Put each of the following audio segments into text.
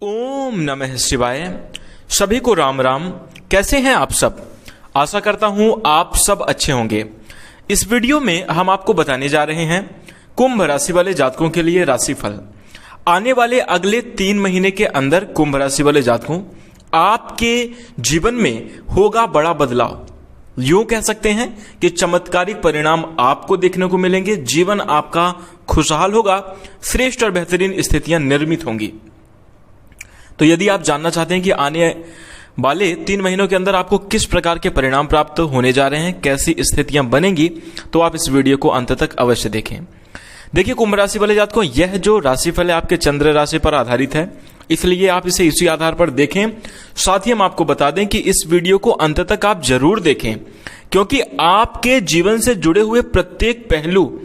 ओम नमः शिवाय। सभी को राम राम। कैसे हैं आप सब? आशा करता हूं आप सब अच्छे होंगे। इस वीडियो में हम आपको बताने जा रहे हैं कुंभ राशि वाले जातकों के लिए राशिफल। आने वाले अगले 3 महीने के अंदर कुंभ राशि वाले जातकों आपके जीवन में होगा बड़ा बदलाव। यूं कह सकते हैं कि चमत्कारिक परिणाम आपको देखने को मिलेंगे। जीवन आपका खुशहाल होगा, श्रेष्ठ और बेहतरीन स्थितियां निर्मित होंगी। तो यदि आप जानना चाहते हैं कि आने वाले 3 महीनों के अंदर आपको किस प्रकार के परिणाम प्राप्त होने जा रहे हैं, कैसी स्थितियां बनेंगी, तो आप इस वीडियो को अंत तक अवश्य देखें। देखिए, कुंभ राशि वाले जातकों, यह जो राशिफल है आपके चंद्र राशि पर आधारित है, इसलिए आप इसे इसी आधार पर देखें। साथ ही हम आपको बता दें कि इस वीडियो को अंत तक आप जरूर देखें, क्योंकि आपके जीवन से जुड़े हुए प्रत्येक पहलू,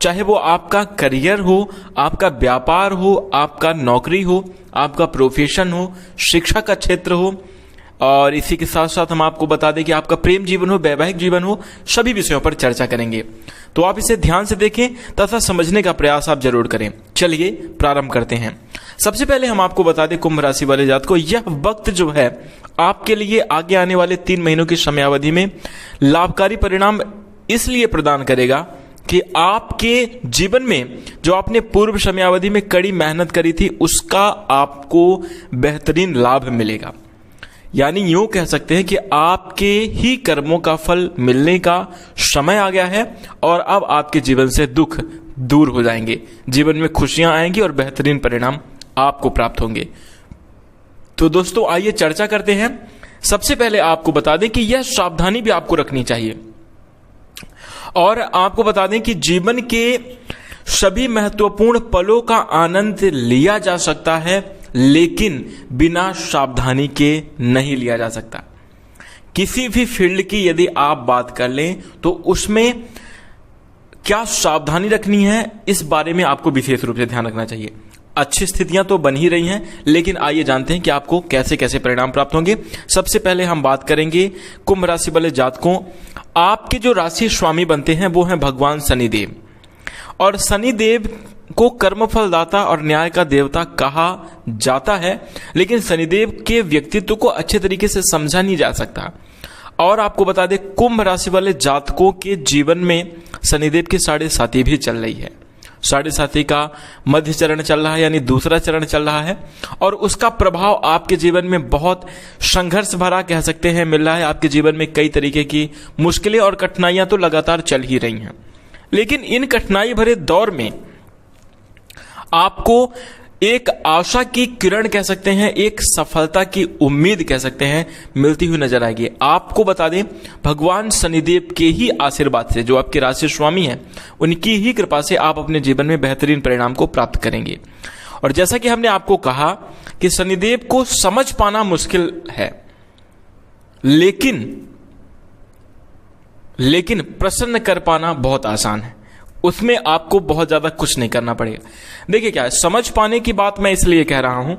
चाहे वो आपका करियर हो, आपका व्यापार हो, आपका नौकरी हो, आपका प्रोफेशन हो, शिक्षा का क्षेत्र हो, और इसी के साथ साथ हम आपको बता दें कि आपका प्रेम जीवन हो, वैवाहिक जीवन हो, सभी विषयों पर चर्चा करेंगे। तो आप इसे ध्यान से देखें तथा समझने का प्रयास आप जरूर करें। चलिए प्रारंभ करते हैं। सबसे पहले हम आपको बता दें कुंभ राशि वाले जातकों, यह वक्त जो है आपके लिए आगे आने वाले 3 महीनों की समयावधि में लाभकारी परिणाम इसलिए प्रदान करेगा कि आपके जीवन में जो आपने पूर्व समयावधि में कड़ी मेहनत करी थी, उसका आपको बेहतरीन लाभ मिलेगा। यानी यूं कह सकते हैं कि आपके ही कर्मों का फल मिलने का समय आ गया है और अब आपके जीवन से दुख दूर हो जाएंगे, जीवन में खुशियां आएंगी और बेहतरीन परिणाम आपको प्राप्त होंगे। तो दोस्तों, आइए चर्चा करते हैं। सबसे पहले आपको बता दें कि यह सावधानी भी आपको रखनी चाहिए, और आपको बता दें कि जीवन के सभी महत्वपूर्ण पलों का आनंद लिया जा सकता है, लेकिन बिना सावधानी के नहीं लिया जा सकता। किसी भी फील्ड की यदि आप बात कर लें तो उसमें क्या सावधानी रखनी है, इस बारे में आपको विशेष रूप से ध्यान रखना चाहिए। अच्छी स्थितियां तो बन ही रही हैं, लेकिन आइए जानते हैं कि आपको कैसे कैसे परिणाम प्राप्त होंगे। सबसे पहले हम बात करेंगे कुंभ राशि वाले जातकों, आपके जो राशि स्वामी बनते हैं वो हैं भगवान शनिदेव, और शनिदेव को कर्मफलदाता और न्याय का देवता कहा जाता है, लेकिन शनिदेव के व्यक्तित्व को अच्छे तरीके से समझा नहीं जा सकता। और आपको बता दें, कुंभ राशि वाले जातकों के जीवन में शनिदेव की 7.5 भी चल रही है। 7.5 का मध्य चरण चल रहा है, यानी दूसरा चरण चल रहा है, और उसका प्रभाव आपके जीवन में बहुत संघर्ष भरा कह सकते हैं मिल रहा है। आपके जीवन में कई तरीके की मुश्किलें और कठिनाइयां तो लगातार चल ही रही हैं, लेकिन इन कठिनाई भरे दौर में आपको एक आशा की किरण कह सकते हैं, एक सफलता की उम्मीद कह सकते हैं, मिलती हुई नजर आएगी। आपको बता दें, भगवान शनिदेव के ही आशीर्वाद से, जो आपके राशि स्वामी हैं, उनकी ही कृपा से आप अपने जीवन में बेहतरीन परिणाम को प्राप्त करेंगे। और जैसा कि हमने आपको कहा कि शनिदेव को समझ पाना मुश्किल है, लेकिन प्रसन्न कर पाना बहुत आसान है। उसमें आपको बहुत ज्यादा कुछ नहीं करना पड़ेगा। देखिए, क्या है, समझ पाने की बात मैं इसलिए कह रहा हूं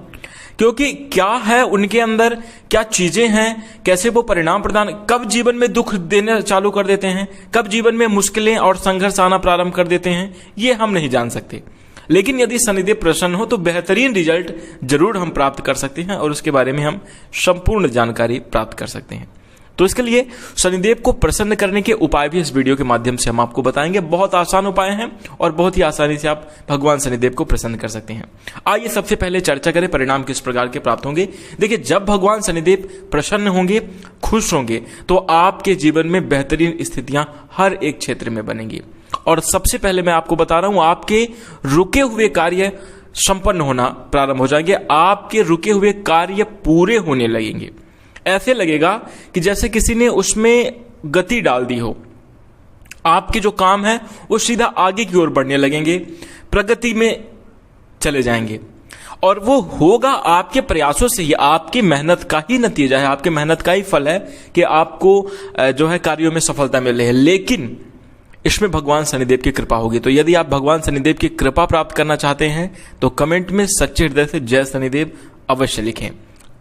क्योंकि क्या है उनके अंदर, क्या चीजें हैं, कैसे वो परिणाम प्रदान, कब जीवन में दुख देना चालू कर देते हैं, कब जीवन में मुश्किलें और संघर्ष आना प्रारंभ कर देते हैं, ये हम नहीं जान सकते। लेकिन यदि शनिदेव प्रसन्न हो तो बेहतरीन रिजल्ट जरूर हम प्राप्त कर सकते हैं, और उसके बारे में हम संपूर्ण जानकारी प्राप्त कर सकते हैं। तो इसके लिए शनिदेव को प्रसन्न करने के उपाय भी इस वीडियो के माध्यम से हम आपको बताएंगे। बहुत आसान उपाय हैं और बहुत ही आसानी से आप भगवान शनिदेव को प्रसन्न कर सकते हैं। आइए सबसे पहले चर्चा करें परिणाम किस प्रकार के प्राप्त होंगे। देखिए, जब भगवान शनिदेव प्रसन्न होंगे, खुश होंगे, तो आपके जीवन में बेहतरीन स्थितियां हर एक क्षेत्र में बनेंगी। और सबसे पहले मैं आपको बता रहा हूं, आपके रुके हुए कार्य संपन्न होना प्रारंभ हो जाएंगे। आपके रुके हुए कार्य पूरे होने लगेंगे। ऐसे लगेगा कि जैसे किसी ने उसमें गति डाल दी हो। आपके जो काम है वो सीधा आगे की ओर बढ़ने लगेंगे, प्रगति में चले जाएंगे, और वो होगा आपके प्रयासों से ही, आपकी मेहनत का ही नतीजा है, आपके मेहनत का ही फल है कि आपको जो है कार्यों में सफलता मिल रही है। लेकिन इसमें भगवान शनिदेव की कृपा होगी। तो यदि आप भगवान शनिदेव की कृपा प्राप्त करना चाहते हैं तो कमेंट में सच्चे हृदय से जय शनिदेव अवश्य लिखें।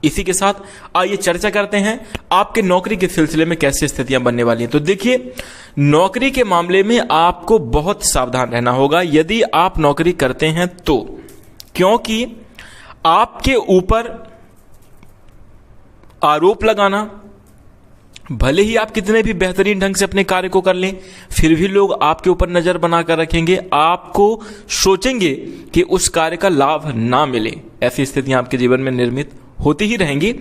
इसी के साथ आइए चर्चा करते हैं आपके नौकरी के सिलसिले में कैसी स्थितियां बनने वाली हैं। तो देखिए, नौकरी के मामले में आपको बहुत सावधान रहना होगा यदि आप नौकरी करते हैं तो, क्योंकि आपके ऊपर आरोप लगाना, भले ही आप कितने भी बेहतरीन ढंग से अपने कार्य को कर लें, फिर भी लोग आपके ऊपर नजर बनाकर रखेंगे, आपको सोचेंगे कि उस कार्य का लाभ ना मिले। ऐसी स्थितियां आपके जीवन में निर्मित होती ही रहेंगी।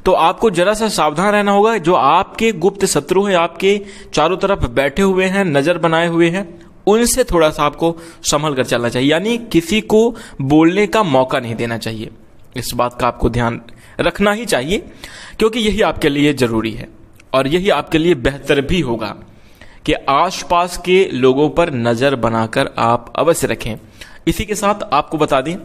तो आपको जरा सा सावधान रहना होगा। जो आपके गुप्त शत्रु हैं, आपके चारों तरफ बैठे हुए हैं, नजर बनाए हुए हैं, उनसे थोड़ा सा आपको संभल कर चलना चाहिए। यानी किसी को बोलने का मौका नहीं देना चाहिए। इस बात का आपको ध्यान रखना ही चाहिए, क्योंकि यही आपके लिए जरूरी है और यही आपके लिए बेहतर भी होगा कि आसपास के लोगों पर नजर बनाकर आप अवश्य रखें। इसी के साथ आपको बता दें,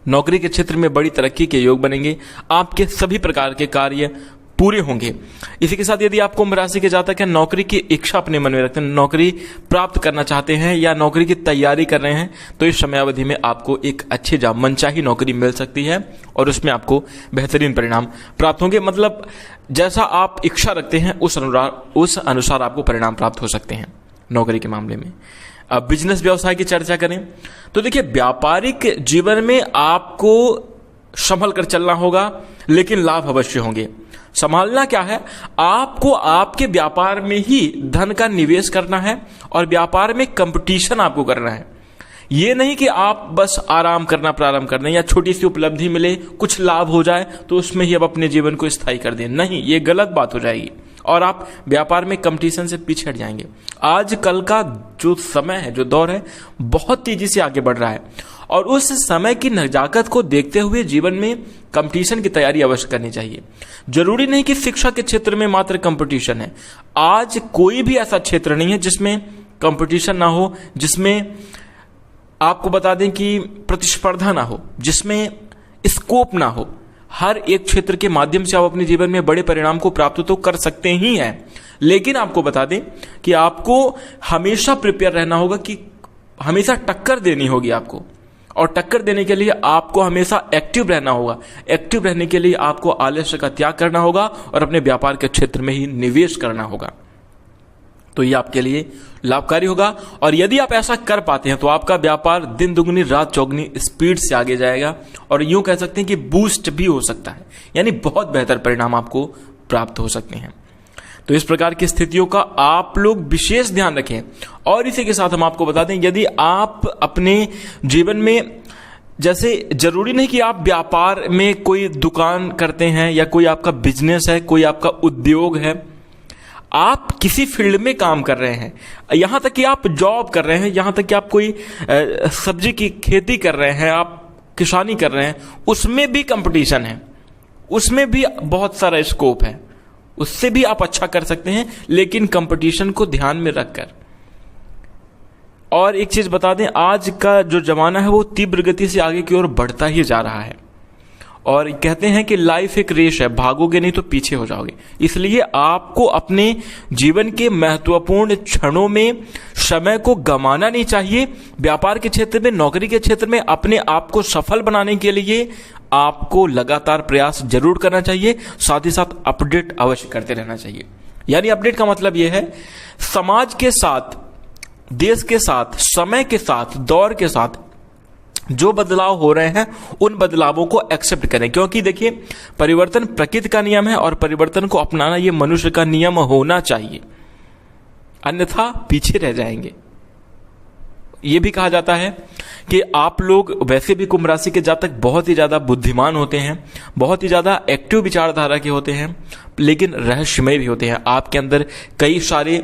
नौकरी के क्षेत्र में बड़ी तरक्की के योग बनेंगे, आपके सभी प्रकार के कार्य पूरे होंगे। इसी के साथ यदि आप कुंभ राशि के जातक हैं, नौकरी की इच्छा अपने मन में रखते हैं, नौकरी प्राप्त करना चाहते हैं या नौकरी की तैयारी कर रहे हैं, तो इस समयावधि में आपको एक अच्छी मनचाही नौकरी मिल सकती है और उसमें आपको बेहतरीन परिणाम प्राप्त होंगे। मतलब जैसा आप इच्छा रखते हैं उस अनुसार आपको परिणाम प्राप्त हो सकते हैं नौकरी के मामले में। अब बिजनेस व्यवसाय की चर्चा करें तो देखिए, व्यापारिक जीवन में आपको संभल कर चलना होगा, लेकिन लाभ अवश्य होंगे। संभालना क्या है, आपको आपके व्यापार में ही धन का निवेश करना है और व्यापार में कंपटीशन आपको करना है। ये नहीं कि आप बस आराम करना प्रारंभ कर दें या छोटी सी उपलब्धि मिले, कुछ लाभ हो जाए तो उसमें ही अब अपने जीवन को स्थायी कर दें। नहीं, ये गलत बात हो जाएगी और आप व्यापार में कंपटीशन से पीछे हट जाएंगे। आजकल का जो समय है, जो दौर है, बहुत तेजी से आगे बढ़ रहा है और उस समय की नजाकत को देखते हुए जीवन में कंपटीशन की तैयारी अवश्य करनी चाहिए। जरूरी नहीं कि शिक्षा के क्षेत्र में मात्र कंपटीशन है। आज कोई भी ऐसा क्षेत्र नहीं है जिसमें कंपटीशन ना हो, जिसमें आपको बता दें कि प्रतिस्पर्धा ना हो, जिसमें स्कोप ना हो। हर एक क्षेत्र के माध्यम से आप अपने जीवन में बड़े परिणाम को प्राप्त तो कर सकते ही हैं, लेकिन आपको बता दें कि आपको हमेशा प्रिपेयर रहना होगा, कि हमेशा टक्कर देनी होगी आपको, और टक्कर देने के लिए आपको हमेशा एक्टिव रहना होगा। एक्टिव रहने के लिए आपको आलस्य का त्याग करना होगा और अपने व्यापार के क्षेत्र में ही निवेश करना होगा। तो ये आपके लिए लाभकारी होगा और यदि आप ऐसा कर पाते हैं तो आपका व्यापार दिन दुगनी रात चौगनी स्पीड से आगे जाएगा और यूं कह सकते हैं कि बूस्ट भी हो सकता है, यानी बहुत बेहतर परिणाम आपको प्राप्त हो सकते हैं। तो इस प्रकार की स्थितियों का आप लोग विशेष ध्यान रखें। और इसी के साथ हम आपको बता दें, यदि आप अपने जीवन में, जैसे जरूरी नहीं कि आप व्यापार में कोई दुकान करते हैं या कोई आपका बिजनेस है, कोई आपका उद्योग है, आप किसी फील्ड में काम कर रहे हैं, यहां तक कि आप जॉब कर रहे हैं, यहां तक कि आप कोई सब्जी की खेती कर रहे हैं, आप किसानी कर रहे हैं, उसमें भी कंपटीशन है, उसमें भी बहुत सारा स्कोप है, उससे भी आप अच्छा कर सकते हैं, लेकिन कंपटीशन को ध्यान में रखकर। और एक चीज बता दें, आज का जो जमाना है वो तीव्र गति से आगे की ओर बढ़ता ही जा रहा है और कहते हैं कि लाइफ एक रेस है, भागोगे नहीं तो पीछे हो जाओगे। इसलिए आपको अपने जीवन के महत्वपूर्ण क्षणों में समय को गंवाना नहीं चाहिए। व्यापार के क्षेत्र में, नौकरी के क्षेत्र में अपने आप को सफल बनाने के लिए आपको लगातार प्रयास जरूर करना चाहिए, साथ ही साथ अपडेट अवश्य करते रहना चाहिए। यानी अपडेट का मतलब यह है, समाज के साथ, देश के साथ, समय के साथ, दौर के साथ जो बदलाव हो रहे हैं उन बदलावों को एक्सेप्ट करें, क्योंकि देखिए परिवर्तन प्रकृति का नियम है और परिवर्तन को अपनाना ये मनुष्य का नियम होना चाहिए, अन्यथा पीछे रह जाएंगे। ये भी कहा जाता है कि आप लोग वैसे भी कुंभ राशि के जातक बहुत ही ज्यादा बुद्धिमान होते हैं, बहुत ही ज्यादा एक्टिव विचारधारा के होते हैं, लेकिन रहस्यमय भी होते हैं। आपके अंदर कई सारे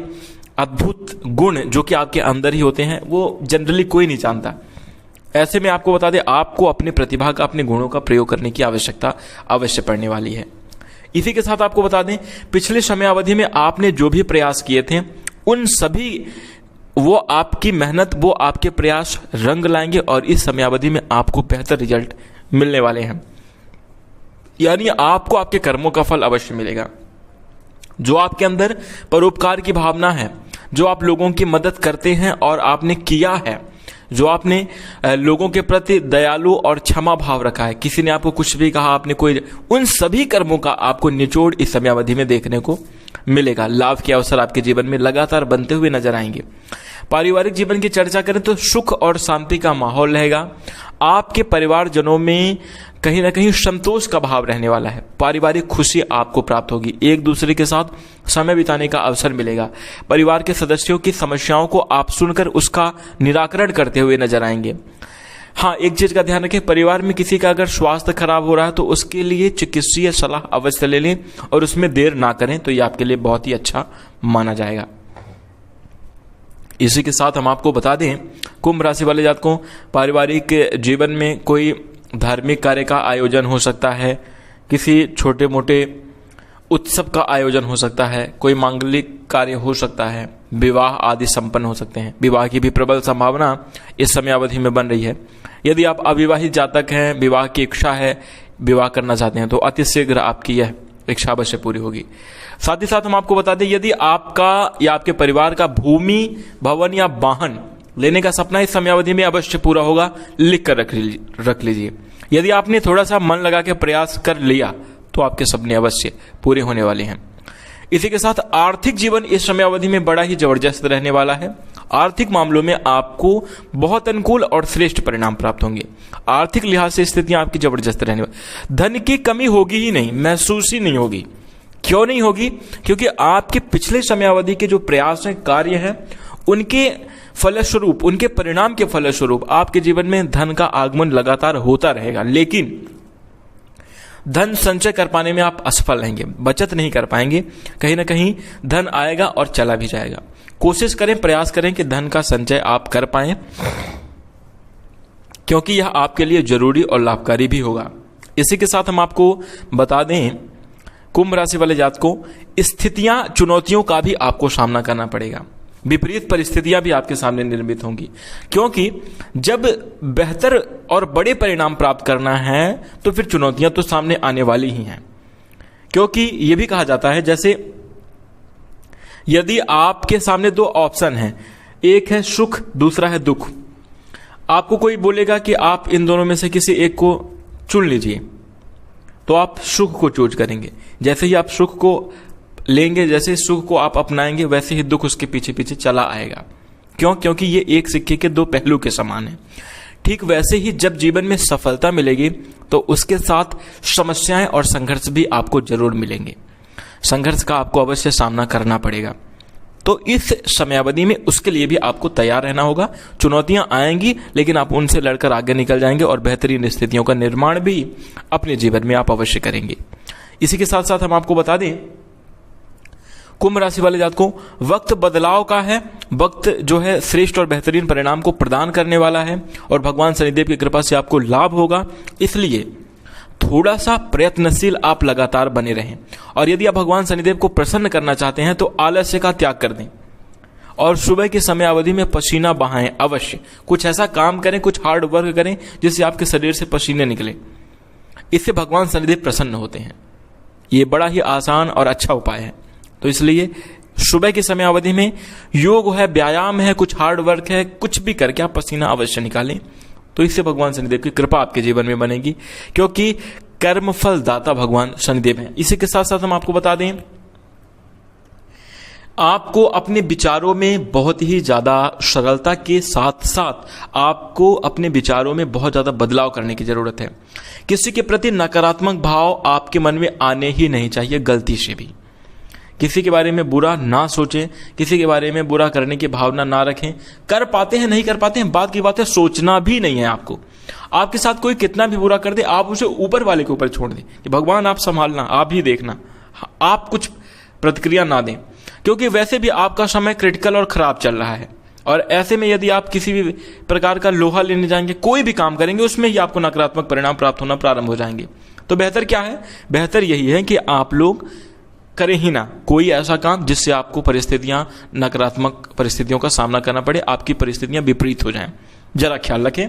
अद्भुत गुण जो कि आपके अंदर ही होते हैं, वो जनरली कोई नहीं जानता। ऐसे में आपको बता दें, आपको अपनी प्रतिभा का, अपने गुणों का प्रयोग करने की आवश्यकता अवश्य पड़ने वाली है। इसी के साथ आपको बता दें, पिछले समय अवधि में आपने जो भी प्रयास किए थे, उन सभी, वो आपकी मेहनत, वो आपके प्रयास रंग लाएंगे और इस समय अवधि में आपको बेहतर रिजल्ट मिलने वाले हैं। यानी आपको आपके कर्मों का फल अवश्य मिलेगा। जो आपके अंदर परोपकार की भावना है, जो आप लोगों की मदद करते हैं और आपने किया है, जो आपने लोगों के प्रति दयालु और क्षमा भाव रखा है, किसी ने आपको कुछ भी कहा, आपने कोई, उन सभी कर्मों का आपको निचोड़ इस समयावधि में देखने को मिलेगा। लाभ के अवसर आपके जीवन में लगातार बनते हुए नजर आएंगे। पारिवारिक जीवन की चर्चा करें तो सुख और शांति का माहौल रहेगा। आपके परिवारजनों में कहीं ना कहीं संतोष का भाव रहने वाला है। पारिवारिक खुशी आपको प्राप्त होगी। एक दूसरे के साथ समय बिताने का अवसर मिलेगा। परिवार के सदस्यों की समस्याओं को आप सुनकर उसका निराकरण करते हुए नजर आएंगे। हाँ, एक चीज का ध्यान रखें, परिवार में किसी का अगर स्वास्थ्य खराब हो रहा है तो उसके लिए चिकित्सीय सलाह अवश्य ले लें और उसमें देर ना करें, तो ये आपके लिए बहुत ही अच्छा माना जाएगा। इसी के साथ हम आपको बता दें, कुंभ राशि वाले जातकों, पारिवारिक जीवन में कोई धार्मिक कार्य का आयोजन हो सकता है, किसी छोटे मोटे उत्सव का आयोजन हो सकता है, कोई मांगलिक कार्य हो सकता है, विवाह आदि संपन्न हो सकते हैं। विवाह की भी प्रबल संभावना इस समय अवधि में बन रही है। यदि आप अविवाहित जातक हैं, विवाह की इच्छा है, विवाह करना चाहते हैं, तो अति शीघ्र आपकी यह इच्छा अवश्य पूरी होगी। साथ ही साथ हम आपको बता दें, यदि आपका या आपके परिवार का भूमि, भवन या वाहन लेने का सपना इस समयावधि में अवश्य पूरा होगा, लिख कर रख लीजिए। यदि आपने थोड़ा सा मन लगा के प्रयास कर लिया तो आपके सपने अवश्य पूरे होने वाले हैं। इसी के साथ आर्थिक जीवन इस समयावधि में बड़ा ही जबरदस्त रहने वाला है। आर्थिक मामलों में आपको बहुत अनुकूल और श्रेष्ठ परिणाम प्राप्त होंगे। आर्थिक लिहाज से स्थितियां आपकी जबरदस्त रहने वाली। धन की कमी होगी ही नहीं, महसूस ही नहीं होगी। क्यों नहीं होगी? क्योंकि आपके पिछले समयावधि के जो प्रयास हैं, कार्य हैं, उनके फलस्वरूप, उनके परिणाम के फलस्वरूप आपके जीवन में धन का आगमन लगातार होता रहेगा। लेकिन धन संचय कर पाने में आप असफल रहेंगे, बचत नहीं कर पाएंगे। कहीं ना कहीं धन आएगा और चला भी जाएगा। कोशिश करें, प्रयास करें कि धन का संचय आप कर पाएं, क्योंकि यह आपके लिए जरूरी और लाभकारी भी होगा। इसी के साथ हम आपको बता दें, कुंभ राशि वाले जातकों, स्थितियां, चुनौतियों का भी आपको सामना करना पड़ेगा। विपरीत परिस्थितियां भी आपके सामने निर्मित होंगी, क्योंकि जब बेहतर और बड़े परिणाम प्राप्त करना है तो फिर चुनौतियां तो सामने आने वाली ही हैं। क्योंकि यह भी कहा जाता है, जैसे यदि आपके सामने दो ऑप्शन हैं, एक है सुख, दूसरा है दुख, आपको कोई बोलेगा कि आप इन दोनों में से किसी एक को चुन लीजिए, तो आप सुख को चूज करेंगे। जैसे ही आप सुख को लेंगे, जैसे सुख को आप अपनाएंगे, वैसे ही दुख उसके पीछे पीछे चला आएगा। क्यों? क्योंकि ये एक सिक्के के दो पहलू के समान है। ठीक वैसे ही जब जीवन में सफलता मिलेगी तो उसके साथ समस्याएं और संघर्ष भी आपको जरूर मिलेंगे। संघर्ष का आपको अवश्य सामना करना पड़ेगा। तो इस समयावधि में उसके लिए भी आपको तैयार रहना होगा। चुनौतियां आएंगी, लेकिन आप उनसे लड़कर आगे निकल जाएंगे और बेहतरीन स्थितियों का निर्माण भी अपने जीवन में आप अवश्य करेंगे। इसी के साथ साथ हम आपको बता दें, कुंभ राशि वाले जातकों, वक्त बदलाव का है। वक्त जो है श्रेष्ठ और बेहतरीन परिणाम को प्रदान करने वाला है और भगवान शनिदेव की कृपा से आपको लाभ होगा। इसलिए थोड़ा सा प्रयत्नशील आप लगातार बने रहें। और यदि आप भगवान शनिदेव को प्रसन्न करना चाहते हैं तो आलस्य का त्याग कर दें और सुबह के समय अवधि में पसीना बहाएं अवश्य। कुछ ऐसा काम करें, कुछ हार्ड वर्क करें जिससे आपके शरीर से पसीने निकले। इससे भगवान शनिदेव प्रसन्न होते हैं। ये बड़ा ही आसान और अच्छा उपाय है। तो इसलिए सुबह के समय अवधि में योग है, व्यायाम है, कुछ हार्ड वर्क है, कुछ भी करके आप पसीना अवश्य निकालें। तो इससे भगवान शनिदेव की कृपा आपके जीवन में बनेगी, क्योंकि कर्मफल दाता भगवान शनिदेव हैं। इसी के साथ साथ हम आपको बता दें, आपको अपने विचारों में बहुत ही ज्यादा सरलता के साथ साथ आपको अपने विचारों में बहुत ज्यादा बदलाव करने की जरूरत है। किसी के प्रति नकारात्मक भाव आपके मन में आने ही नहीं चाहिए, गलती से भी। किसी के बारे में बुरा ना सोचें, किसी के बारे में बुरा करने की भावना ना रखें। कर पाते हैं, नहीं कर पाते हैं, बात की बात है, सोचना भी नहीं है आपको। आपके साथ कोई कितना भी बुरा कर दे, आप उसे ऊपर वाले के ऊपर छोड़ दें कि भगवान आप संभालना, आप ही देखना, आप कुछ प्रतिक्रिया ना दें, क्योंकि वैसे भी आपका समय क्रिटिकल और खराब चल रहा है। और ऐसे में यदि आप किसी भी प्रकार का लोहा लेने जाएंगे, कोई भी काम करेंगे, उसमें ही आपको नकारात्मक परिणाम प्राप्त होना प्रारंभ हो जाएंगे। तो बेहतर क्या है? बेहतर यही है कि आप लोग करें ही ना कोई ऐसा काम जिससे आपको परिस्थितियां, नकारात्मक परिस्थितियों का सामना करना पड़े, आपकी परिस्थितियां विपरीत हो जाएं। जरा ख्याल रखें।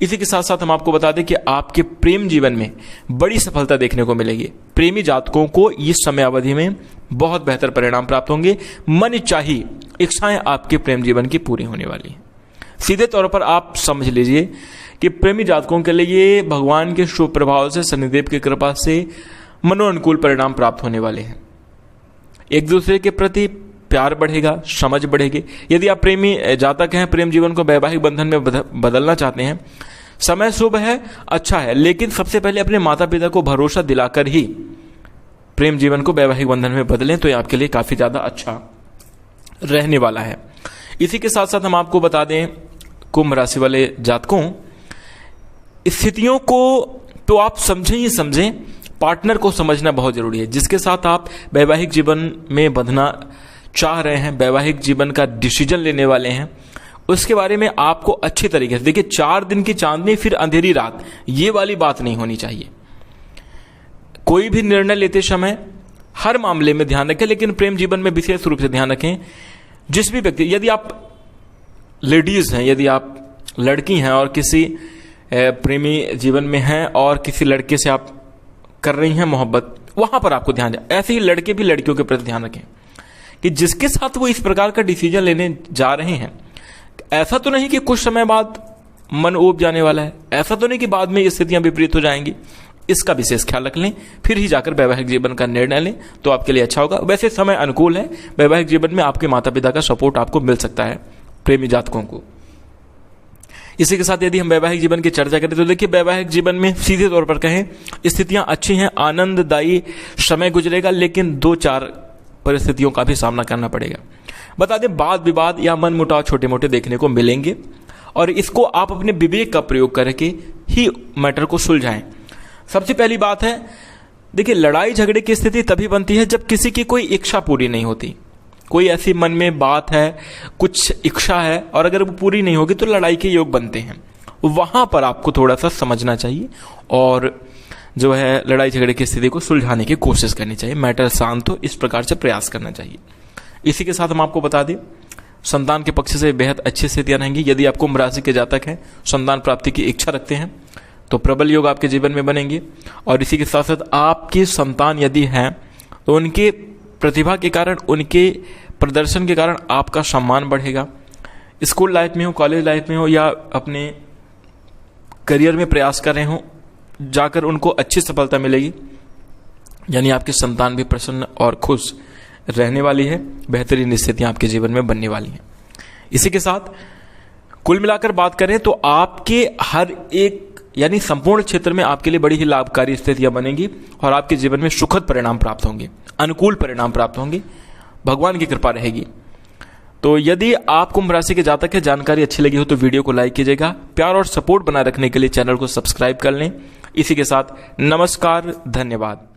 इसी के साथ साथ हम आपको बता दें कि आपके प्रेम जीवन में बड़ी सफलता देखने को मिलेगी। प्रेमी जातकों को इस समय अवधि में बहुत बेहतर परिणाम प्राप्त होंगे। मन चाही इच्छाएं आपके प्रेम जीवन की पूरी होने वाली हैं। सीधे तौर पर आप समझ लीजिए कि प्रेमी जातकों के लिए ये भगवान के शुभ प्रभाव से, शनिदेव की कृपा से मनोअनुकूल परिणाम प्राप्त होने वाले हैं। एक दूसरे के प्रति प्यार बढ़ेगा, समझ बढ़ेगी। यदि आप प्रेमी जातक हैं, प्रेम जीवन को वैवाहिक बंधन में बदलना चाहते हैं, समय शुभ है, अच्छा है, लेकिन सबसे पहले अपने माता पिता को भरोसा दिलाकर ही प्रेम जीवन को वैवाहिक बंधन में बदलें, तो ये आपके लिए काफी ज्यादा अच्छा रहने वाला है। इसी के साथ साथ हम आपको बता दें, कुंभ राशि वाले जातकों, स्थितियों को तो आप समझें ही समझें, पार्टनर को समझना बहुत जरूरी है। जिसके साथ आप वैवाहिक जीवन में बंधना चाह रहे हैं, वैवाहिक जीवन का डिसीजन लेने वाले हैं, उसके बारे में आपको अच्छे तरीके से देखिए। 4 दिन की चांदनी फिर अंधेरी रात, ये वाली बात नहीं होनी चाहिए। कोई भी निर्णय लेते समय हर मामले में ध्यान रखें, लेकिन प्रेम जीवन में विशेष रूप से ध्यान रखें। जिस भी व्यक्ति, यदि आप लेडीज हैं, यदि आप लड़की हैं और किसी प्रेमी जीवन में हैं और किसी लड़के से आप कर रही हैं मोहब्बत, वहां पर आपको ध्यान दें। ऐसे ही लड़के भी लड़कियों के प्रति ध्यान रखें कि जिसके साथ वो इस प्रकार का डिसीजन लेने जा रहे हैं, ऐसा तो नहीं कि कुछ समय बाद मन ऊब जाने वाला है, ऐसा तो नहीं कि बाद में स्थितियां विपरीत हो जाएंगी। इसका विशेष ख्याल रख लें, फिर ही जाकर वैवाहिक जीवन का निर्णय लें, तो आपके लिए अच्छा होगा। वैसे समय अनुकूल है, वैवाहिक जीवन में आपके माता पिता का सपोर्ट आपको मिल सकता है प्रेमी जातकों को। इसी के साथ यदि हम वैवाहिक जीवन की चर्चा करें तो देखिए, वैवाहिक जीवन में सीधे तौर पर कहें, स्थितियां अच्छी हैं, आनंददायी समय गुजरेगा, लेकिन 2-4 परिस्थितियों का भी सामना करना पड़ेगा। बता दें, वाद विवाद या मन मुटाव छोटे मोटे देखने को मिलेंगे, और इसको आप अपने विवेक का प्रयोग करके ही मैटर को सुलझाएं। सबसे पहली बात है, देखिए, लड़ाई झगड़े की स्थिति तभी बनती है जब किसी की कोई इच्छा पूरी नहीं होती। कोई ऐसी मन में बात है, कुछ इच्छा है, और अगर वो पूरी नहीं होगी तो लड़ाई के योग बनते हैं। वहां पर आपको थोड़ा सा समझना चाहिए और जो है लड़ाई झगड़े की स्थिति को सुलझाने की कोशिश करनी चाहिए। मैटर शांत हो, इस प्रकार से प्रयास करना चाहिए। इसी के साथ हम आपको बता दें, संतान के पक्ष से बेहद अच्छी स्थितियां रहेंगी। यदि आप कुंभ राशि के जातक हैं, संतान प्राप्ति की इच्छा रखते हैं, तो प्रबल योग आपके जीवन में बनेंगे। और इसी के साथ साथ आपकी संतान यदि हैं तो उनके प्रतिभा के कारण, उनके प्रदर्शन के कारण आपका सम्मान बढ़ेगा। स्कूल लाइफ में हो, कॉलेज लाइफ में हो, या अपने करियर में प्रयास कर रहे हो, जाकर उनको अच्छी सफलता मिलेगी। यानी आपकी संतान भी प्रसन्न और खुश रहने वाली है, बेहतरीन स्थितियां आपके जीवन में बनने वाली हैं। इसी के साथ कुल मिलाकर बात करें तो आपके हर एक यानी संपूर्ण क्षेत्र में आपके लिए बड़ी ही लाभकारी स्थितियां बनेंगी और आपके जीवन में सुखद परिणाम प्राप्त होंगे, अनुकूल परिणाम प्राप्त होंगे, भगवान की कृपा रहेगी। तो यदि आप कुंभ राशि के जातक है, जानकारी अच्छी लगी हो तो वीडियो को लाइक कीजिएगा। प्यार और सपोर्ट बनाए रखने के लिए चैनल को सब्सक्राइब कर लें। इसी के साथ नमस्कार, धन्यवाद।